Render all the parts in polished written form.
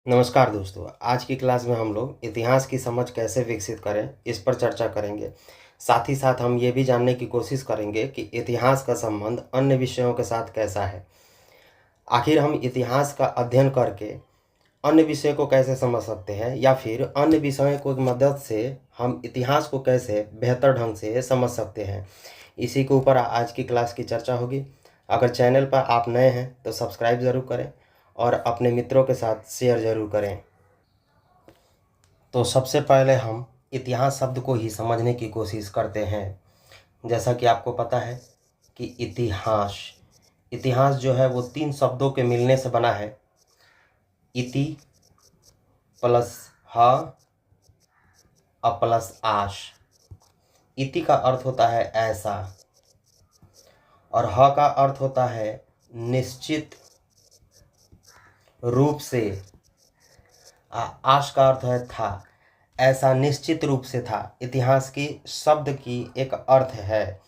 नमस्कार दोस्तों, आज की क्लास में हम लोग इतिहास की समझ कैसे विकसित करें इस पर चर्चा करेंगे। साथ ही साथ हम ये भी जानने की कोशिश करेंगे कि इतिहास का संबंध अन्य विषयों के साथ कैसा है। आखिर हम इतिहास का अध्ययन करके अन्य विषय को कैसे समझ सकते हैं या फिर अन्य विषयों को मदद से हम इतिहास को कैसे बेहतर ढंग से समझ सकते हैं। इसी के ऊपर आज की क्लास की चर्चा होगी। अगर चैनल पर आप नए हैं तो सब्सक्राइब ज़रूर करें और अपने मित्रों के साथ शेयर ज़रूर करें। तो सबसे पहले हम इतिहास शब्द को ही समझने की कोशिश करते हैं। जैसा कि आपको पता है कि इतिहास इतिहास जो है वो 3 शब्दों के मिलने से बना है। इति प्लस ह प्लस आश। इति का अर्थ होता है ऐसा और ह का अर्थ होता है निश्चित रूप से। आश का अर्थ है था। ऐसा निश्चित रूप से था। इतिहास की शब्द की एक अर्थ है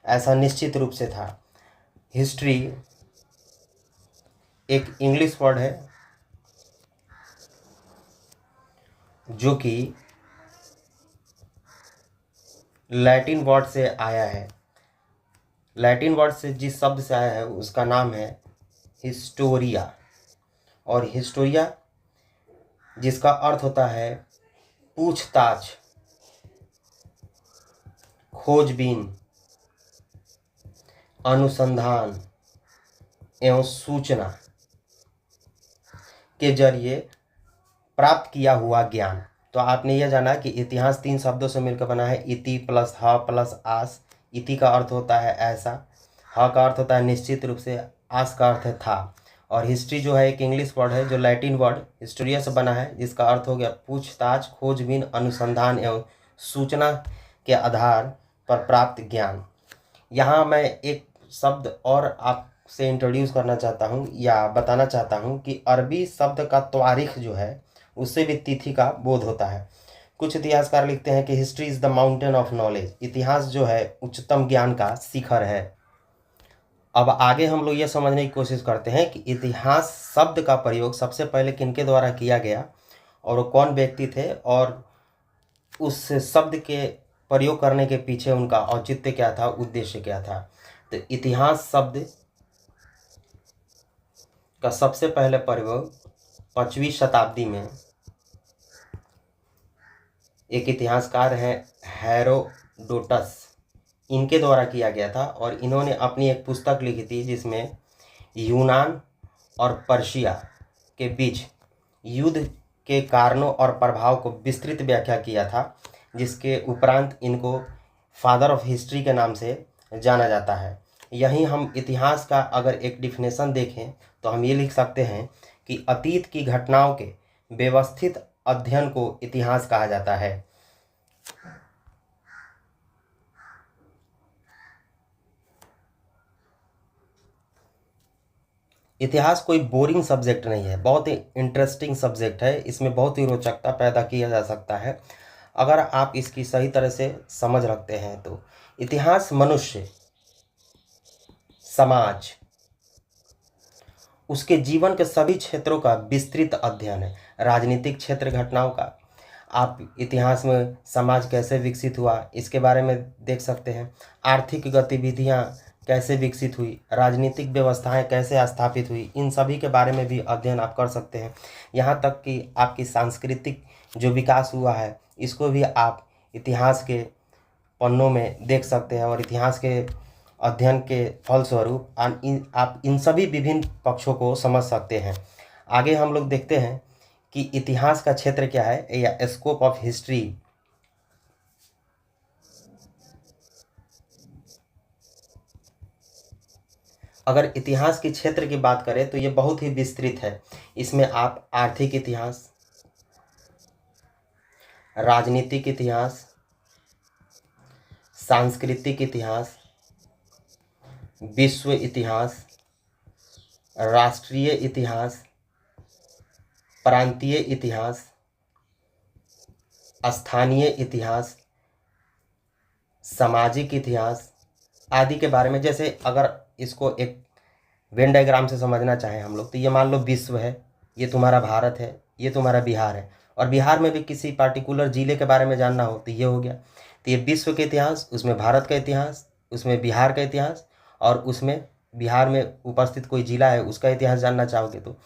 ऐसा निश्चित रूप से था। हिस्ट्री एक इंग्लिश वर्ड है जो कि लैटिन वर्ड से आया है। लैटिन वर्ड से जिस शब्द से आया है उसका नाम है हिस्टोरिया। और हिस्टोरिया जिसका अर्थ होता है पूछताछ, खोजबीन, अनुसंधान एवं सूचना के जरिए प्राप्त किया हुआ ज्ञान। तो आपने यह जाना कि इतिहास 3 शब्दों से मिलकर बना है। इति प्लस ह प्लस आस। इति का अर्थ होता है ऐसा, ह का अर्थ होता है निश्चित रूप से, आस का अर्थ है था। और हिस्ट्री जो है एक इंग्लिश वर्ड है जो लैटिन वर्ड हिस्टोरिया से बना है जिसका अर्थ हो गया पूछताछ, खोजबीन, अनुसंधान एवं सूचना के आधार पर प्राप्त ज्ञान। यहाँ मैं एक शब्द और आपसे इंट्रोड्यूस करना चाहता हूँ या बताना चाहता हूँ कि अरबी शब्द का तारीख जो है उससे भी तिथि का बोध होता है। कुछ इतिहासकार लिखते हैं कि history is the mountain of knowledge. इतिहास जो है उच्चतम ज्ञान का शिखर है। अब आगे हम लोग ये समझने की कोशिश करते हैं कि इतिहास शब्द का प्रयोग सबसे पहले किनके द्वारा किया गया और वो कौन व्यक्ति थे और उस शब्द के प्रयोग करने के पीछे उनका औचित्य क्या था, उद्देश्य क्या था। तो इतिहास शब्द का सबसे पहले प्रयोग 5वीं शताब्दी में एक इतिहासकार हैं हेरोडोटस, इनके द्वारा किया गया था। और इन्होंने अपनी एक पुस्तक लिखी थी जिसमें यूनान और पर्शिया के बीच युद्ध के कारणों और प्रभाव को विस्तृत व्याख्या किया था, जिसके उपरांत इनको फादर ऑफ हिस्ट्री के नाम से जाना जाता है। यहीं हम इतिहास का अगर एक डिफिनेशन देखें तो हम ये लिख सकते हैं कि अतीत की घटनाओं के व्यवस्थित अध्ययन को इतिहास कहा जाता है। इतिहास कोई बोरिंग सब्जेक्ट नहीं है, बहुत ही इंटरेस्टिंग सब्जेक्ट है। इसमें बहुत ही रोचकता पैदा किया जा सकता है अगर आप इसकी सही तरह से समझ रखते हैं तो। इतिहास मनुष्य, समाज, उसके जीवन के सभी क्षेत्रों का विस्तृत अध्ययन है। राजनीतिक क्षेत्र घटनाओं का आप इतिहास में समाज कैसे विकसित हुआ इसके बारे में देख सकते हैं। आर्थिक गतिविधियां कैसे विकसित हुई, राजनीतिक व्यवस्थाएं कैसे स्थापित हुई, इन सभी के बारे में भी अध्ययन आप कर सकते हैं। यहाँ तक कि आपकी सांस्कृतिक जो विकास हुआ है इसको भी आप इतिहास के पन्नों में देख सकते हैं। और इतिहास के अध्ययन के फलस्वरूप आप इन सभी विभिन्न पक्षों को समझ सकते हैं। आगे हम लोग देखते हैं कि इतिहास का क्षेत्र क्या है या स्कोप ऑफ हिस्ट्री। अगर इतिहास के क्षेत्र की बात करें तो ये बहुत ही विस्तृत है। इसमें आप आर्थिक इतिहास, राजनीतिक इतिहास, सांस्कृतिक इतिहास, विश्व इतिहास, राष्ट्रीय इतिहास, प्रांतीय इतिहास, स्थानीय इतिहास, सामाजिक इतिहास आदि के बारे में। जैसे अगर इसको एक वेन डायग्राम से समझना चाहें हम लोग तो ये मान लो विश्व है, ये तुम्हारा भारत है, ये तुम्हारा बिहार है। और बिहार में भी किसी पार्टिकुलर जिले के बारे में जानना हो तो ये हो गया। तो ये विश्व के इतिहास, उसमें भारत का इतिहास, उसमें बिहार का इतिहास, और उसमें बिहार में उपस्थित कोई जिला है उसका इतिहास जानना चाहोगे तो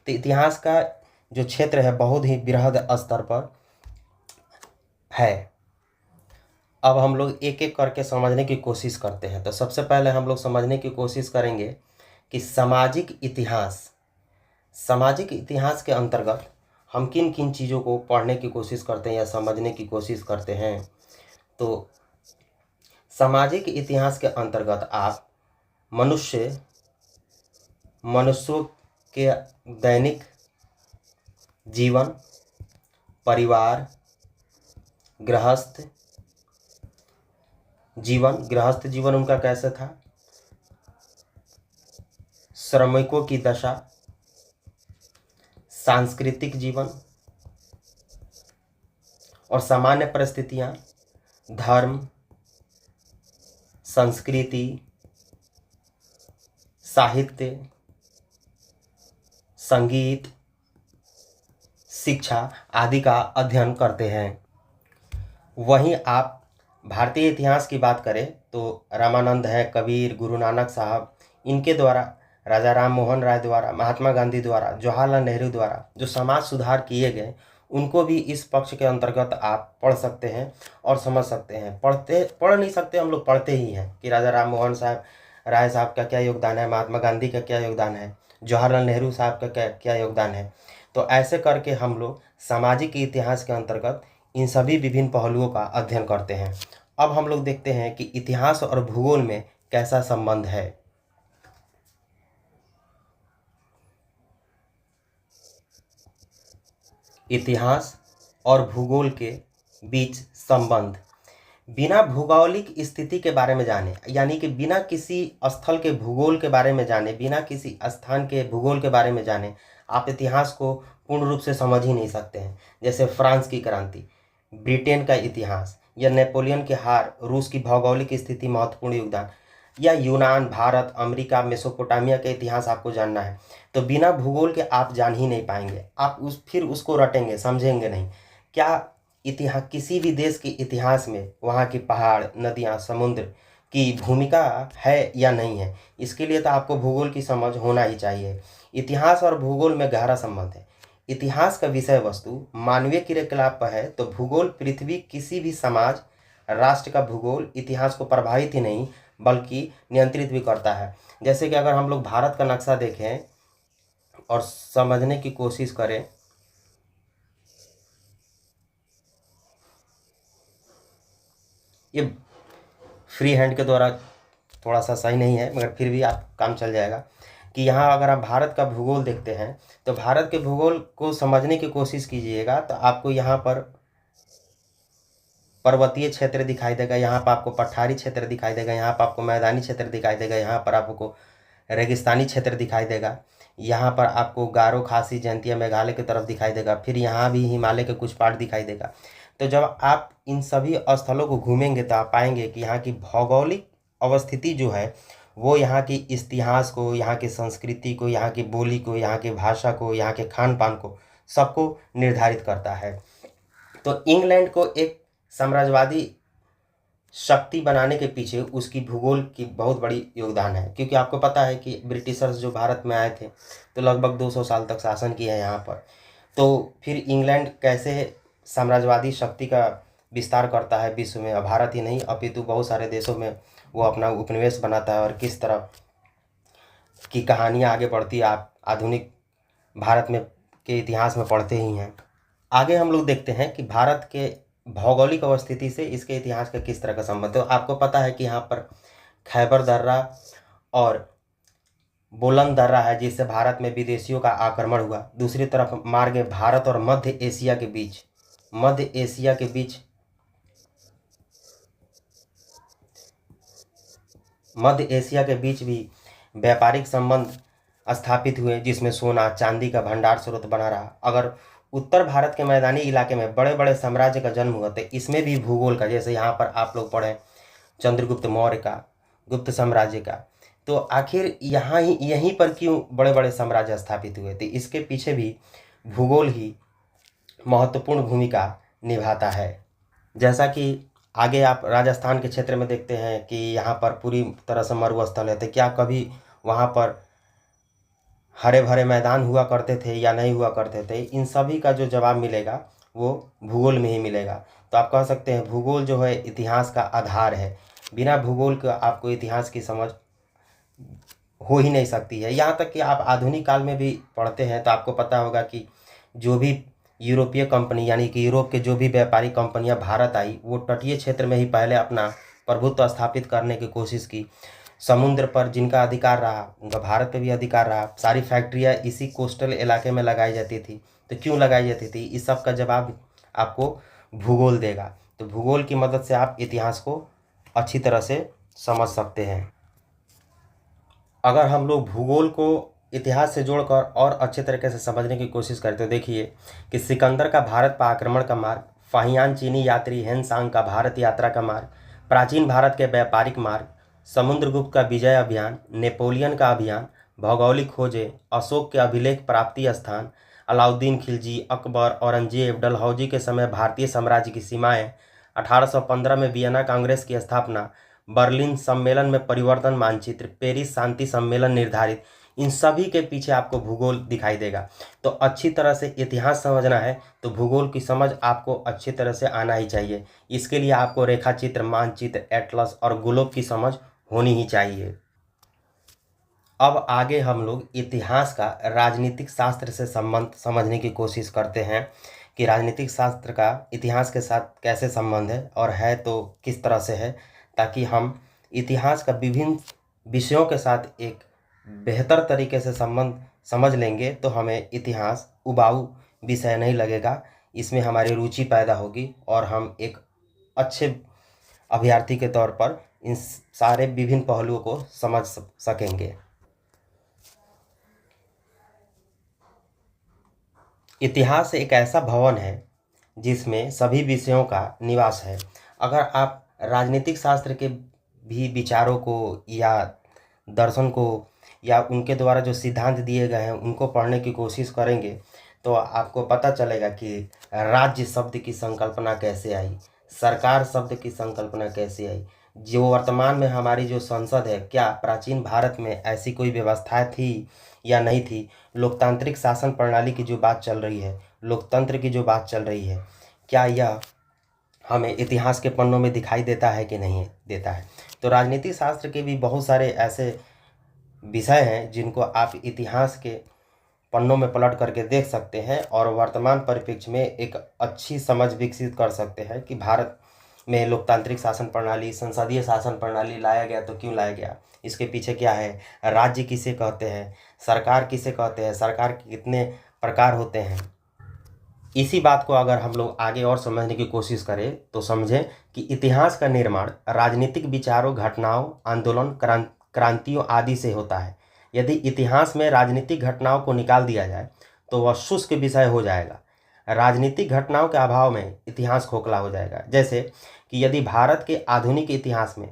इतिहास का जो क्षेत्र है बहुत ही बृहद स्तर पर है। अब हम लोग एक एक करके समझने की कोशिश करते हैं। तो सबसे पहले हम लोग समझने की कोशिश करेंगे कि सामाजिक इतिहास, सामाजिक इतिहास के अंतर्गत हम किन किन चीज़ों को पढ़ने की कोशिश करते हैं या समझने की कोशिश करते हैं। तो सामाजिक इतिहास के अंतर्गत आप मनुष्यों के दैनिक जीवन, परिवार, गृहस्थ जीवन उनका कैसा था, श्रमिकों की दशा, सांस्कृतिक जीवन और सामान्य परिस्थितियां, धर्म, संस्कृति, साहित्य, संगीत, शिक्षा आदि का अध्ययन करते हैं। वहीं आप भारतीय इतिहास की बात करें तो रामानंद है, कबीर, गुरु नानक साहब, इनके द्वारा, राजा राम मोहन राय द्वारा, महात्मा गांधी द्वारा, जवाहरलाल नेहरू द्वारा जो समाज सुधार किए गए उनको भी इस पक्ष के अंतर्गत आप पढ़ सकते हैं और समझ सकते हैं। पढ़ नहीं सकते, हम लोग पढ़ते ही हैं कि राजा राम मोहन साहब राय साहब का क्या योगदान है, महात्मा गांधी का क्या योगदान है, जवाहरलाल नेहरू साहब का क्या क्या योगदान है। तो ऐसे करके हम लोग सामाजिक इतिहास के अंतर्गत इन सभी विभिन्न पहलुओं का अध्ययन करते हैं। अब हम लोग देखते हैं कि इतिहास और भूगोल में कैसा संबंध है। इतिहास और भूगोल के बीच संबंध। बिना भौगोलिक स्थिति के बारे में जाने, यानी कि बिना किसी स्थल के भूगोल के बारे में जाने, बिना किसी स्थान के भूगोल के बारे में जाने आप इतिहास को पूर्ण रूप से समझ ही नहीं सकते हैं। जैसे फ्रांस की क्रांति, ब्रिटेन का इतिहास, या नेपोलियन की हार, रूस की भौगोलिक स्थिति महत्वपूर्ण योगदान, या यूनान, भारत, अमेरिका, मेसोपोटामिया के इतिहास आपको जानना है तो बिना भूगोल के आप जान ही नहीं पाएंगे। आप फिर उसको रटेंगे, समझेंगे नहीं। क्या इतिहास, किसी भी देश के इतिहास में वहाँ की पहाड़, नदियाँ, समुद्र की भूमिका है या नहीं है, इसके लिए तो आपको भूगोल की समझ होना ही चाहिए। इतिहास और भूगोल में गहरा संबंध है। इतिहास का विषय वस्तु मानवीय क्रियाकलाप पर है तो भूगोल पृथ्वी किसी भी समाज, राष्ट्र का भूगोल इतिहास को प्रभावित ही नहीं बल्कि नियंत्रित भी करता है। जैसे कि अगर हम लोग भारत का नक्शा देखें और समझने की कोशिश करें, ये फ्री हैंड के द्वारा थोड़ा सा सही नहीं है मगर फिर भी आप काम चल जाएगा कि यहाँ अगर आप भारत का भूगोल देखते हैं तो भारत के भूगोल को समझने की कोशिश कीजिएगा तो आपको यहाँ पर पर्वतीय क्षेत्र दिखाई देगा, यहाँ पर आपको पठारी क्षेत्र दिखाई देगा, यहाँ पर आपको मैदानी क्षेत्र दिखाई देगा, यहाँ पर आपको रेगिस्तानी क्षेत्र दिखाई देगा, यहाँ पर आपको गारो, खासी, जयंतिया, मेघालय की तरफ दिखाई देगा, फिर यहाँ भी हिमालय के कुछ पार्ट दिखाई देगा। तो जब आप इन सभी स्थलों को घूमेंगे तो आप पाएंगे कि यहाँ की भौगोलिक अवस्थिति जो है वो यहाँ की इतिहास को, यहाँ की संस्कृति को, यहाँ की बोली को, यहाँ की भाषा को, यहाँ के खान पान को, सबको निर्धारित करता है। तो इंग्लैंड को एक साम्राज्यवादी शक्ति बनाने के पीछे उसकी भूगोल की बहुत बड़ी योगदान है, क्योंकि आपको पता है कि ब्रिटिशर्स जो भारत में आए थे तो लगभग 200 साल तक शासन किया है यहाँ पर। तो फिर इंग्लैंड कैसे साम्राज्यवादी शक्ति का विस्तार करता है विश्व में, भारत ही नहीं अपितु बहुत सारे देशों में वो अपना उपनिवेश बनाता है, और किस तरह की कहानियाँ आगे बढ़ती है आप आधुनिक भारत में के इतिहास में पढ़ते ही हैं। आगे हम लोग देखते हैं कि भारत के भौगोलिक अवस्थिति से इसके इतिहास का किस तरह का संबंध है। तो आपको पता है कि यहाँ पर खैबर दर्रा और बोलन दर्रा है जिससे भारत में विदेशियों का आक्रमण हुआ। दूसरी तरफ मार्ग भारत और मध्य एशिया के बीच भी व्यापारिक संबंध स्थापित हुए जिसमें सोना चांदी का भंडार स्रोत बना रहा। अगर उत्तर भारत के मैदानी इलाके में बड़े बड़े साम्राज्य का जन्म हुआ तो इसमें भी भूगोल का, जैसे यहाँ पर आप लोग पढ़ें चंद्रगुप्त मौर्य का, गुप्त साम्राज्य का, तो आखिर यहाँ ही यहीं पर क्यों बड़े बड़े साम्राज्य स्थापित हुए थे? इसके पीछे भी भूगोल ही महत्वपूर्ण भूमिका निभाता है। जैसा कि आगे आप राजस्थान के क्षेत्र में देखते हैं कि यहाँ पर पूरी तरह से मरुस्थल है, तो क्या कभी वहाँ पर हरे भरे मैदान हुआ करते थे या नहीं हुआ करते थे? इन सभी का जो जवाब मिलेगा वो भूगोल में ही मिलेगा। तो आप कह सकते हैं भूगोल जो है इतिहास का आधार है। बिना भूगोल के आपको इतिहास की समझ हो ही नहीं सकती है। यहाँ तक कि आप आधुनिक काल में भी पढ़ते हैं तो आपको पता होगा कि जो भी यूरोपीय कंपनी यानी कि यूरोप के जो भी व्यापारिक कंपनियां भारत आई, वो तटीय क्षेत्र में ही पहले अपना प्रभुत्व स्थापित करने की कोशिश की। समुद्र पर जिनका अधिकार रहा उनका भारत पे भी अधिकार रहा। सारी फैक्ट्रियाँ इसी कोस्टल इलाके में लगाई जाती थी। तो क्यों लगाई जाती थी, इस सब का जवाब आपको भूगोल देगा। तो भूगोल की मदद से आप इतिहास को अच्छी तरह से समझ सकते हैं। अगर हम लोग भूगोल को इतिहास से जोड़कर और अच्छे तरीके से समझने की कोशिश करते तो देखिए कि सिकंदर का भारत पर आक्रमण का मार्ग, फाहियान चीनी यात्री हेनसांग का भारत यात्रा का मार्ग, प्राचीन भारत के व्यापारिक मार्ग, समुद्रगुप्त का विजय अभियान, नेपोलियन का अभियान, भौगोलिक खोजें, अशोक के अभिलेख प्राप्ति स्थान, अलाउद्दीन खिलजी, अकबर, औरंगजेब, डलहौजी के समय भारतीय साम्राज्य की सीमाएं, 1815 में वियना कांग्रेस की स्थापना, बर्लिन सम्मेलन में परिवर्तन मानचित्र, पेरिस शांति सम्मेलन निर्धारित, इन सभी के पीछे आपको भूगोल दिखाई देगा। तो अच्छी तरह से इतिहास समझना है तो भूगोल की समझ आपको अच्छी तरह से आना ही चाहिए। इसके लिए आपको रेखाचित्र, मानचित्र, एटलस और ग्लोब की समझ होनी ही चाहिए। अब आगे हम लोग इतिहास का राजनीतिक शास्त्र से संबंध समझने की कोशिश करते हैं कि राजनीतिक शास्त्र का इतिहास के साथ कैसे संबंध है और है तो किस तरह से है, ताकि हम इतिहास का विभिन्न विषयों के साथ एक बेहतर तरीके से संबंध समझ लेंगे तो हमें इतिहास उबाऊ विषय नहीं लगेगा। इसमें हमारी रुचि पैदा होगी और हम एक अच्छे अभ्यर्थी के तौर पर इन सारे विभिन्न पहलुओं को समझ सकेंगे। इतिहास एक ऐसा भवन है जिसमें सभी विषयों का निवास है। अगर आप राजनीतिक शास्त्र के भी विचारों को या दर्शन को या उनके द्वारा जो सिद्धांत दिए गए हैं उनको पढ़ने की कोशिश करेंगे तो आपको पता चलेगा कि राज्य शब्द की संकल्पना कैसे आई, सरकार शब्द की संकल्पना कैसे आई, जो वर्तमान में हमारी जो संसद है, क्या प्राचीन भारत में ऐसी कोई व्यवस्था थी या नहीं थी, लोकतांत्रिक शासन प्रणाली की जो बात चल रही है, लोकतंत्र की जो बात चल रही है, क्या यह हमें इतिहास के पन्नों में दिखाई देता है कि नहीं देता है। तो राजनीतिक शास्त्र के भी बहुत सारे ऐसे विषय हैं जिनको आप इतिहास के पन्नों में पलट करके देख सकते हैं और वर्तमान परिप्रेक्ष्य में एक अच्छी समझ विकसित कर सकते हैं कि भारत में लोकतांत्रिक शासन प्रणाली, संसदीय शासन प्रणाली लाया गया तो क्यों लाया गया, इसके पीछे क्या है, राज्य किसे कहते हैं, सरकार किसे कहते हैं, सरकार के कितने प्रकार होते हैं। इसी बात को अगर हम लोग आगे और समझने की कोशिश करें तो समझें कि इतिहास का निर्माण राजनीतिक विचारों, घटनाओं, आंदोलन, क्रांतियों आदि से होता है। यदि इतिहास में राजनीतिक घटनाओं को निकाल दिया जाए तो वह शुष्क विषय हो जाएगा। राजनीतिक घटनाओं के अभाव में इतिहास खोखला हो जाएगा। जैसे कि यदि भारत के आधुनिक इतिहास में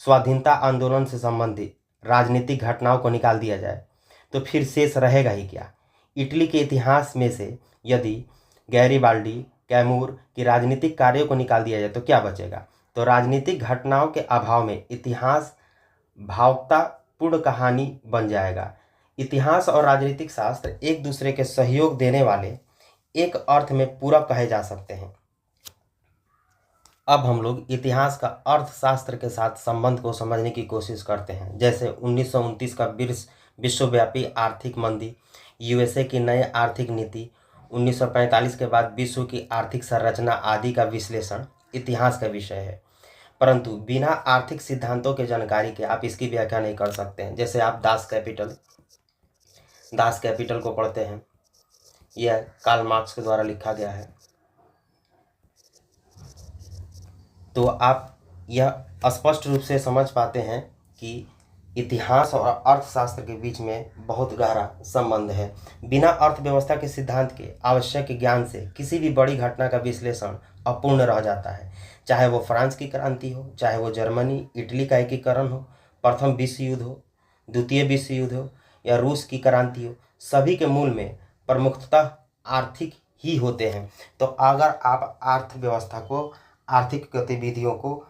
स्वाधीनता आंदोलन से संबंधित राजनीतिक घटनाओं को निकाल दिया जाए तो फिर शेष रहेगा ही क्या। इटली के इतिहास में से यदि गैरीबाल्डी, कैमूर की राजनीतिक कार्यों को निकाल दिया जाए तो क्या बचेगा। तो राजनीतिक घटनाओं के अभाव में इतिहास भावुकतापूर्ण कहानी बन जाएगा। इतिहास और राजनीतिक शास्त्र एक दूसरे के सहयोग देने वाले एक अर्थ में पूरक कहे जा सकते हैं। अब हम लोग इतिहास का अर्थशास्त्र के साथ संबंध को समझने की कोशिश करते हैं। जैसे 1929 का विश्वव्यापी आर्थिक मंदी, यूएसए की नई आर्थिक नीति, 1945 के बाद विश्व की आर्थिक संरचना आदि का विश्लेषण इतिहास का विषय है। परंतु बिना आर्थिक सिद्धांतों के जानकारी के आप इसकी व्याख्या नहीं कर सकते हैं। जैसे आप दास कैपिटल को पढ़ते हैं, यह कार्ल मार्क्स के द्वारा लिखा गया है, तो आप यह स्पष्ट रूप से समझ पाते हैं कि इतिहास और अर्थशास्त्र के बीच में बहुत गहरा संबंध है। बिना अर्थव्यवस्था के सिद्धांत के आवश्यक ज्ञान से किसी भी बड़ी घटना का विश्लेषण अपूर्ण रह जाता है। चाहे वो फ्रांस की क्रांति हो, चाहे वो जर्मनी इटली का एकीकरण हो, प्रथम विश्व युद्ध हो, द्वितीय विश्व युद्ध हो या रूस की क्रांति हो, सभी के मूल में प्रमुखतः आर्थिक ही होते हैं। तो अगर आप अर्थव्यवस्था को, आर्थिक गतिविधियों को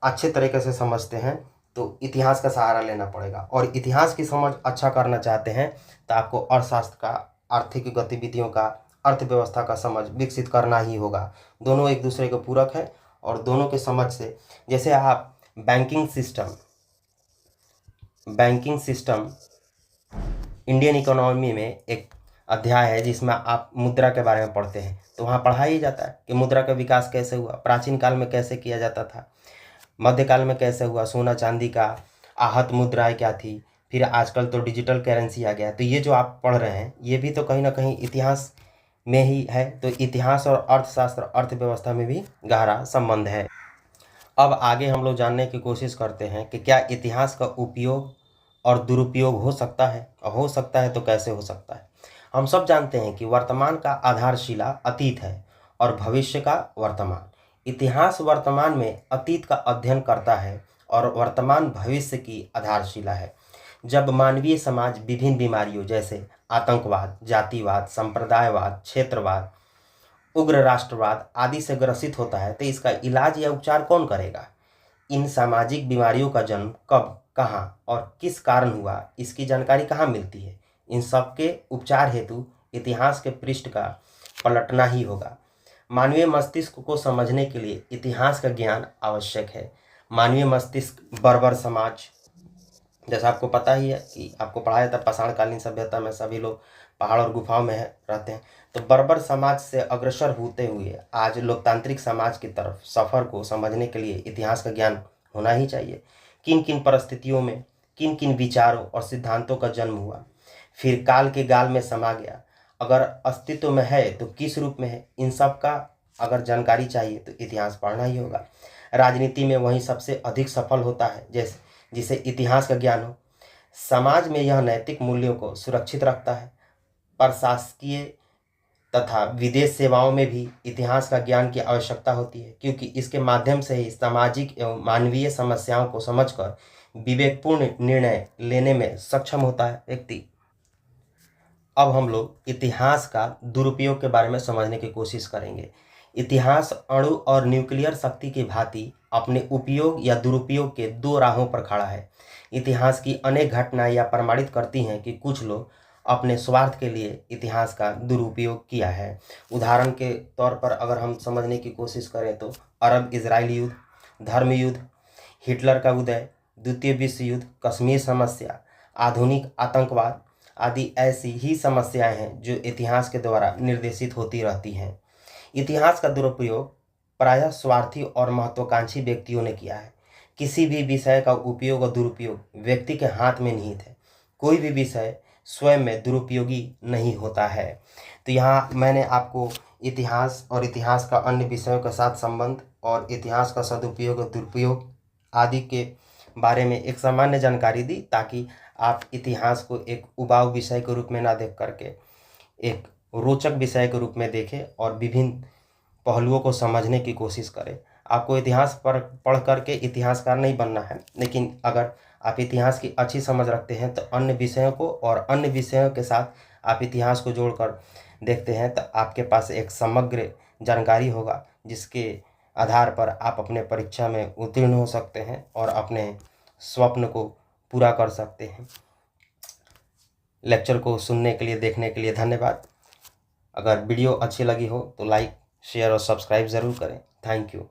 अच्छे तरीके से समझते हैं तो इतिहास का सहारा लेना पड़ेगा, और इतिहास की समझ अच्छा करना चाहते हैं तो आपको अर्थशास्त्र का, आर्थिक गतिविधियों का, अर्थव्यवस्था का समझ विकसित करना ही होगा। दोनों एक दूसरे के पूरक है, और दोनों के समझ से, जैसे आप बैंकिंग सिस्टम इंडियन इकोनॉमी में एक अध्याय है जिसमें आप मुद्रा के बारे में पढ़ते हैं, तो वहाँ पढ़ा ही जाता है कि मुद्रा का विकास कैसे हुआ, प्राचीन काल में कैसे किया जाता था, मध्यकाल में कैसे हुआ, सोना चांदी का आहत मुद्राएं क्या थी, फिर आजकल तो डिजिटल करेंसी आ गया। तो ये जो आप पढ़ रहे हैं ये भी तो कहीं ना कहीं इतिहास में ही है। तो इतिहास और अर्थशास्त्र, अर्थव्यवस्था में भी गहरा संबंध है। अब आगे हम लोग जानने की कोशिश करते हैं कि क्या इतिहास का उपयोग और दुरुपयोग हो सकता है, और हो सकता है तो कैसे हो सकता है। हम सब जानते हैं कि वर्तमान का आधारशिला अतीत है और भविष्य का वर्तमान। इतिहास वर्तमान में अतीत का अध्ययन करता है और वर्तमान भविष्य की आधारशिला है। जब मानवीय समाज विभिन्न बीमारियों जैसे आतंकवाद, जातिवाद, संप्रदायवाद, क्षेत्रवाद, उग्र राष्ट्रवाद आदि से ग्रसित होता है तो इसका इलाज या उपचार कौन करेगा। इन सामाजिक बीमारियों का जन्म कब, कहाँ और किस कारण हुआ, इसकी जानकारी कहाँ मिलती है। इन सब के उपचार हेतु इतिहास के पृष्ठ का पलटना ही होगा। मानवीय मस्तिष्क को समझने के लिए इतिहास का ज्ञान आवश्यक है। मानवीय मस्तिष्क बर्बर समाज, जैसा आपको पता ही है कि आपको पढ़ाया था पाषाणकालीन सभ्यता में सभी लोग पहाड़ और गुफाओं में रहते हैं। तो बर्बर समाज से अग्रसर होते हुए आज लोकतांत्रिक समाज की तरफ सफ़र को समझने के लिए इतिहास का ज्ञान होना ही चाहिए। किन किन परिस्थितियों में किन किन विचारों और सिद्धांतों का जन्म हुआ, फिर काल के गाल में समा गया, अगर अस्तित्व में है तो किस रूप में है, इन सब का अगर जानकारी चाहिए तो इतिहास पढ़ना ही होगा। राजनीति में वही सबसे अधिक सफल होता है जिसे इतिहास का ज्ञान हो। समाज में यह नैतिक मूल्यों को सुरक्षित रखता है। प्रशासकीय तथा विदेश सेवाओं में भी इतिहास का ज्ञान की आवश्यकता होती है, क्योंकि इसके माध्यम से ही सामाजिक एवं मानवीय समस्याओं को समझकर विवेकपूर्ण निर्णय लेने में सक्षम होता है व्यक्ति। अब हम लोग इतिहास का दुरुपयोग के बारे में समझने की कोशिश करेंगे। इतिहास अणु और न्यूक्लियर शक्ति की भांति अपने उपयोग या दुरुपयोग के दो राहों पर खड़ा है। इतिहास की अनेक घटनाएं यह प्रमाणित करती हैं कि कुछ लोग अपने स्वार्थ के लिए इतिहास का दुरुपयोग किया है। उदाहरण के तौर पर अगर हम समझने की कोशिश करें तो अरब इजराइल युद्ध, धर्म युद्ध, हिटलर का उदय, द्वितीय विश्व युद्ध, कश्मीर समस्या, आधुनिक आतंकवाद आदि ऐसी ही समस्याएं हैं जो इतिहास के द्वारा निर्देशित होती रहती हैं। इतिहास का दुरुपयोग प्रायः स्वार्थी और महत्वाकांक्षी व्यक्तियों ने किया है। किसी भी विषय का उपयोग और दुरुपयोग व्यक्ति के हाथ में निहित है। कोई भी विषय स्वयं में दुरुपयोगी नहीं होता है। तो यहाँ मैंने आपको इतिहास और इतिहास का अन्य विषयों के साथ संबंध और इतिहास का सदुपयोग और दुरुपयोग आदि के बारे में एक सामान्य जानकारी दी, ताकि आप इतिहास को एक उबाऊ विषय के रूप में ना देख करके एक रोचक विषय के रूप में देखें और विभिन्न पहलुओं को समझने की कोशिश करें। आपको इतिहास पर पढ़ करके इतिहासकार नहीं बनना है, लेकिन अगर आप इतिहास की अच्छी समझ रखते हैं तो अन्य विषयों को और अन्य विषयों के साथ आप इतिहास को जोड़कर देखते हैं तो आपके पास एक समग्र जानकारी होगा, जिसके आधार पर आप अपने परीक्षा में उत्तीर्ण हो सकते हैं और अपने स्वप्न को पूरा कर सकते हैं। लेक्चर को सुनने के लिए, देखने के लिए धन्यवाद। अगर वीडियो अच्छी लगी हो तो लाइक, शेयर और सब्सक्राइब ज़रूर करें। Thank you.